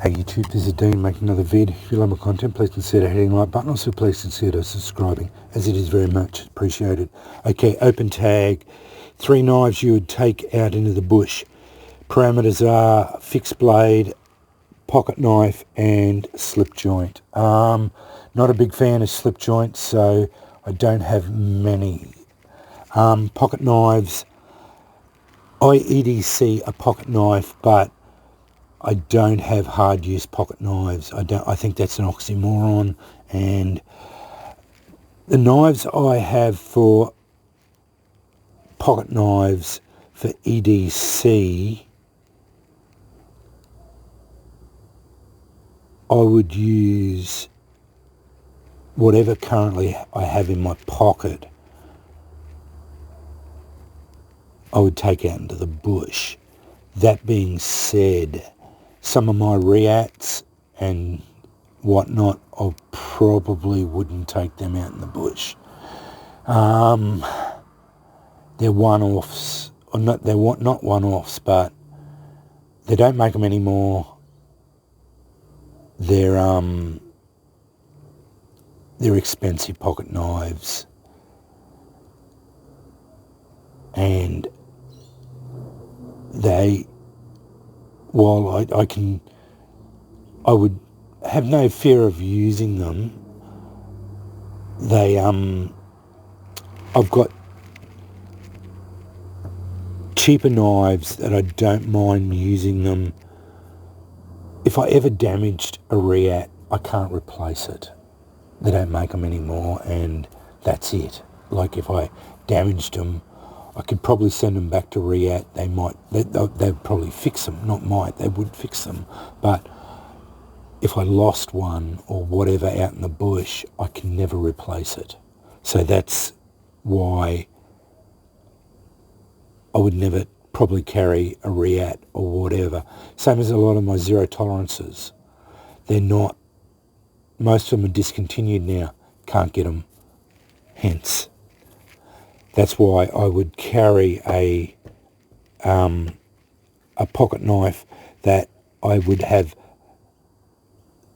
Hey YouTube, this is Dean making another vid. If you love my content, please consider hitting the like button. Also, please consider subscribing, as it is very much appreciated. Okay, open tag. 3 knives you would take out into the bush. Parameters are fixed blade, pocket knife, and slip joint. Not a big fan of slip joints, so I don't have many. Pocket knives. I EDC a pocket knife, but I don't have hard use pocket knives. I think that's an oxymoron. And the knives I have for pocket knives for EDC, I would use whatever currently I have in my pocket. I would take out into the bush. That being said, some of my Reats and whatnot, I probably wouldn't take them out in the bush. They're one-offs, or not one-offs, but they don't make them anymore. They're expensive pocket knives, and they, while I would have no fear of using them, I've got cheaper knives that I don't mind using them. If I ever damaged a Reat, I can't replace it. They don't make them anymore, and that's it. Like, if I damaged them, I could probably send them back to Reat. They'd probably fix them. They would fix them. But if I lost one or whatever out in the bush, I can never replace it. So that's why I would never probably carry a Reat or whatever. Same as a lot of my zero tolerances. They're not, most of them are discontinued now. Can't get them. Hence, that's why I would carry a pocket knife that I would have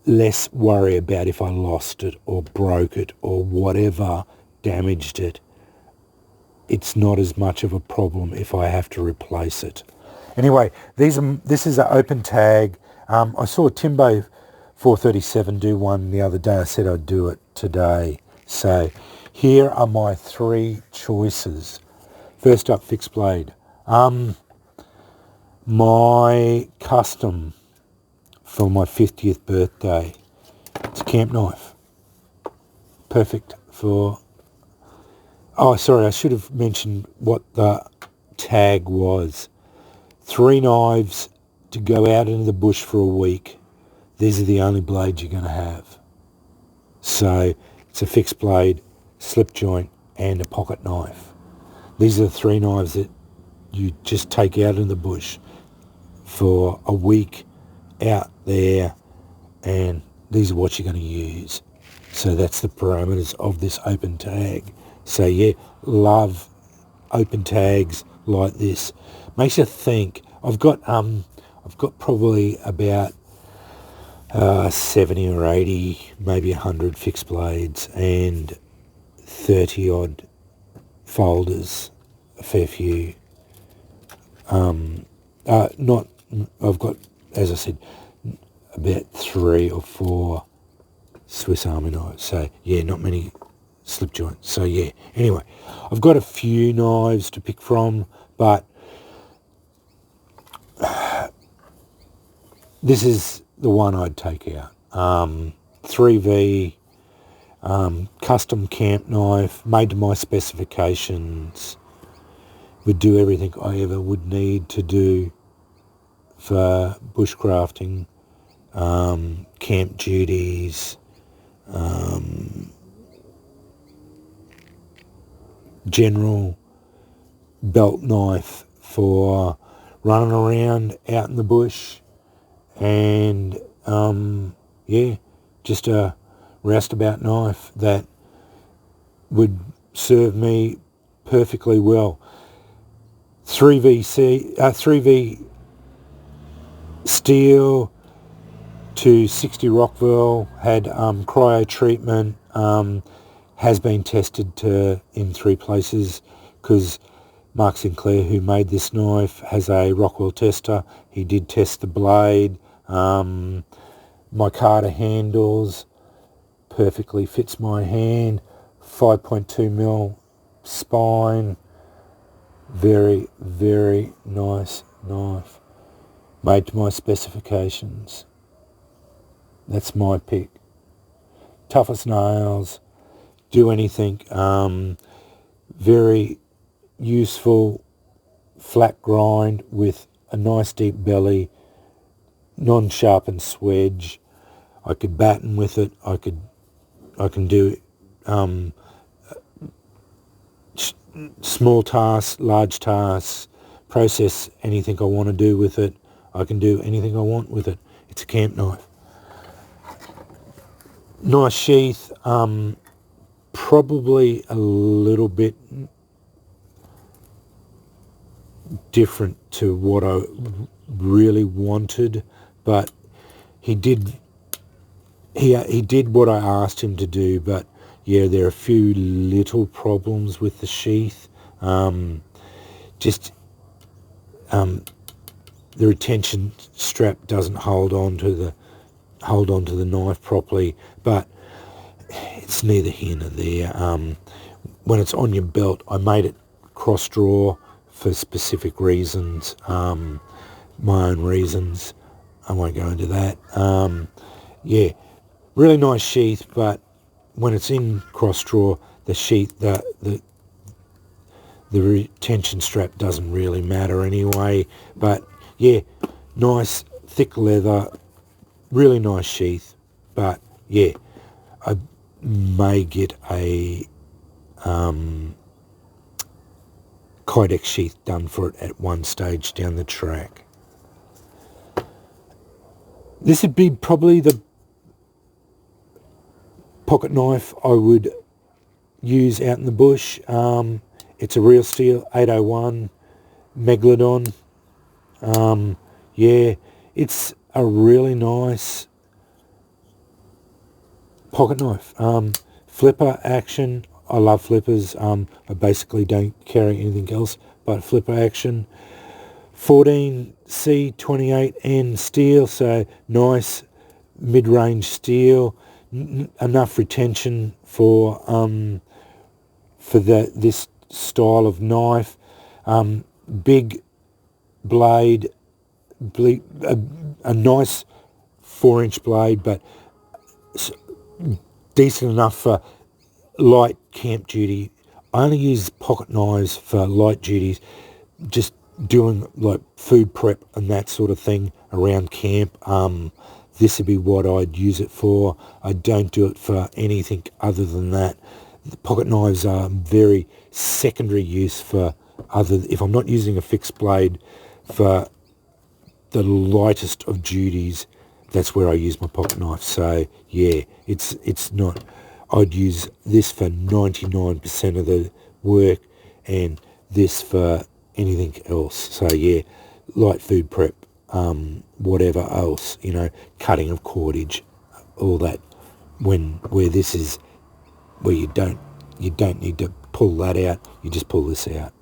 less worry about if I lost it or broke it or whatever, damaged it. It's not as much of a problem if I have to replace it. Anyway, this is an open tag. I saw Timbo 437 do one the other day. I said I'd do it today. So here are my 3 choices. First up, fixed blade. My custom for my 50th birthday. It's a camp knife. Perfect for... Oh, sorry, I should have mentioned what the tag was. 3 knives to go out into the bush for a week. These are the only blades you're going to have. So it's a fixed blade, slip joint, and a pocket knife. These are the 3 knives that you just take out in the bush for a week out there, and these are what you're going to use. So that's the parameters of this open tag. So yeah, love open tags like this. Makes you think. I've got probably about 70 or 80, maybe 100 fixed blades and 30 odd folders, a fair few. I've got, as I said, about 3 or 4 Swiss Army knives. So yeah, not many slip joints. So yeah, anyway, I've got a few knives to pick from, but this is the one I'd take out. 3V, custom camp knife, made to my specifications. Would do everything I ever would need to do for bushcrafting, camp duties, general belt knife for running around out in the bush, and yeah, just a roustabout knife that would serve me perfectly well. 3V steel, to 60 Rockville, had cryo treatment, has been tested in 3 places because Mark Sinclair, who made this knife, has a Rockwell tester. He did test the blade. My Carter handles perfectly fits my hand. 5.2mm spine. Very, very nice knife. Made to my specifications. That's my pick. Tough as nails. Do anything. Very useful, flat grind with a nice deep belly, non-sharpened swedge. I could batten with it. I can do small tasks, large tasks, process anything I want to do with it. I can do anything I want with it. It's a camp knife. Nice sheath. Probably a little bit different to what I really wanted, but he did what I asked him to do. But yeah, there are a few little problems with the sheath. The retention strap doesn't hold on to the knife properly, but it's neither here nor there. When it's on your belt, I made it cross draw for specific reasons, my own reasons. I won't go into that. Yeah, really nice sheath, but when it's in cross draw, the sheath, the retention strap doesn't really matter anyway. But yeah, nice thick leather, really nice sheath. But yeah, I may get a Kydex sheath done for it at one stage down the track. This would be probably the pocket knife I would use out in the bush. It's a real steel 801 Megalodon. Yeah, it's a really nice pocket knife. Flipper action. I love flippers. I basically don't carry anything else but flipper action. 14C28N steel, so nice mid-range steel. Enough retention for this style of knife. Big blade, a nice 4-inch blade, but decent enough for light camp duty. I only use pocket knives for light duties, just doing like food prep and that sort of thing around camp. This would be what I'd use it for. I don't do it for anything other than that. The pocket knives are very secondary use for if I'm not using a fixed blade for the lightest of duties, that's where I use my pocket knife. So yeah, it's not. I'd use this for 99% of the work and this for anything else. So yeah, light food prep, whatever else, cutting of cordage, all that. Where this is, where you don't need to pull that out, you just pull this out.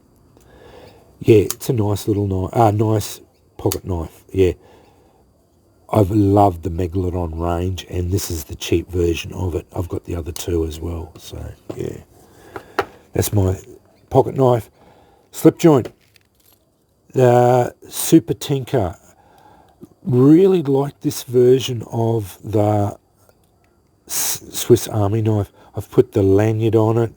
Yeah, it's a nice little knife, nice pocket knife. Yeah, I've loved the Megalodon range, and this is the cheap version of it. I've got the other two as well. So yeah, that's my pocket knife. Slip joint, the Super Tinker. Really like this version of the Swiss Army knife. I've put the lanyard on it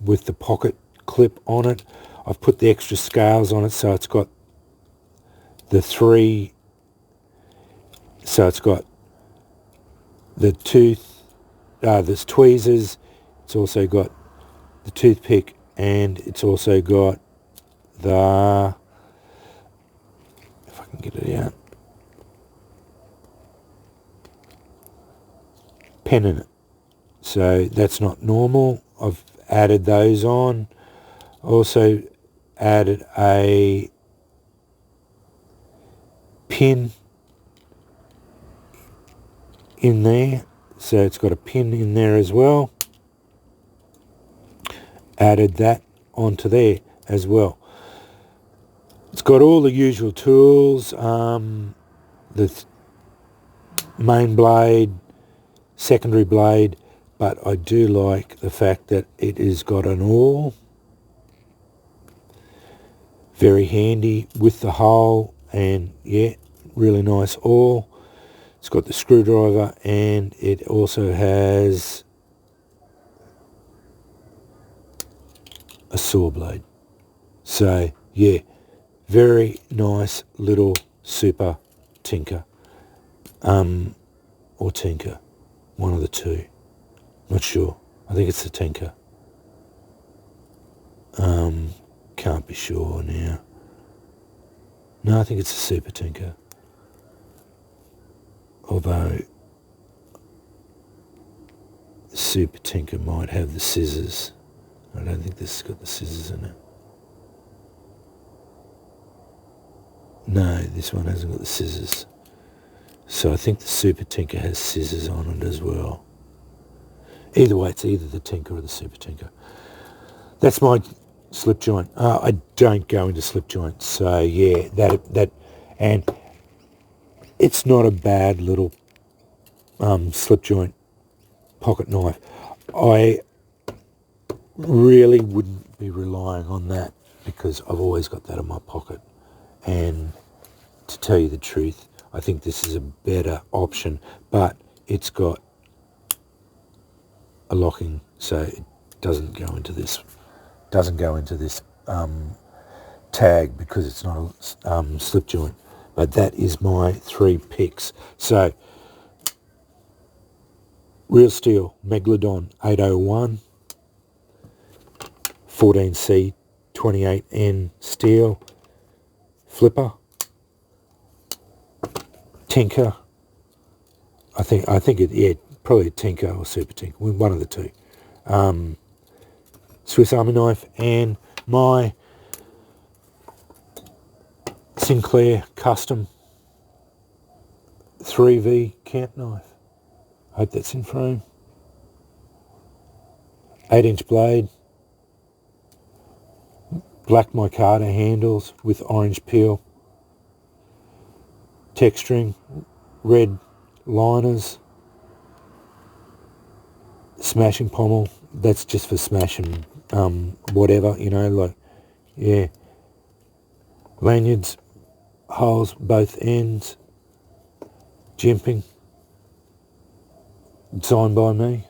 with the pocket clip on it. I've put the extra scales on it, so it's got the three. So it's got the there's tweezers. It's also got the toothpick, and it's also got the, if I can get it out, pen in it. So that's not normal. I've added those on. Also added a pin in there, so it's got a pin in there as well. Added that onto there as well. It's got all the usual tools, the main blade, secondary blade, but I do like the fact that it has got an awl. Very handy with the hole, and yeah, really nice awl. It's got the screwdriver, and it also has a saw blade. So yeah, very nice little super tinker, or tinker, one of the two. Not sure. I think it's the tinker. Can't be sure now. No, I think it's a super tinker. Although the super tinker might have the scissors. I don't think this has got the scissors in it. No, this one hasn't got the scissors. So I think the super tinker has scissors on it as well. Either way, it's either the tinker or the super tinker. That's my slip joint. I don't go into slip joints, so yeah, that, and it's not a bad little slip joint pocket knife. I really wouldn't be relying on that because I've always got that in my pocket. And to tell you the truth, I think this is a better option, but it's got a locking, so it doesn't go into this. Tag because it's not a slip joint. But that is my 3 picks. So Real Steel Megalodon 801, 14C 28N steel flipper, tinker. I think it, yeah, probably a tinker or super tinker, one of the two. Swiss Army knife, and my Sinclair Custom 3V camp knife. Hope that's in frame. 8-inch blade, black micarta handles with orange peel, texturing, red liners, smashing pommel. That's just for smashing whatever, you know, like, yeah. Lanyards, holes both ends, jimping, designed by me.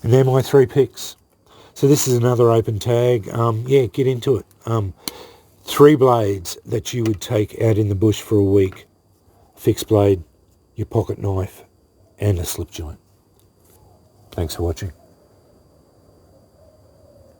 And they're my 3 picks. So this is another open tag. Yeah, get into it. 3 blades that you would take out in the bush for a week. Fixed blade, your pocket knife, and a slip joint. Thanks for watching.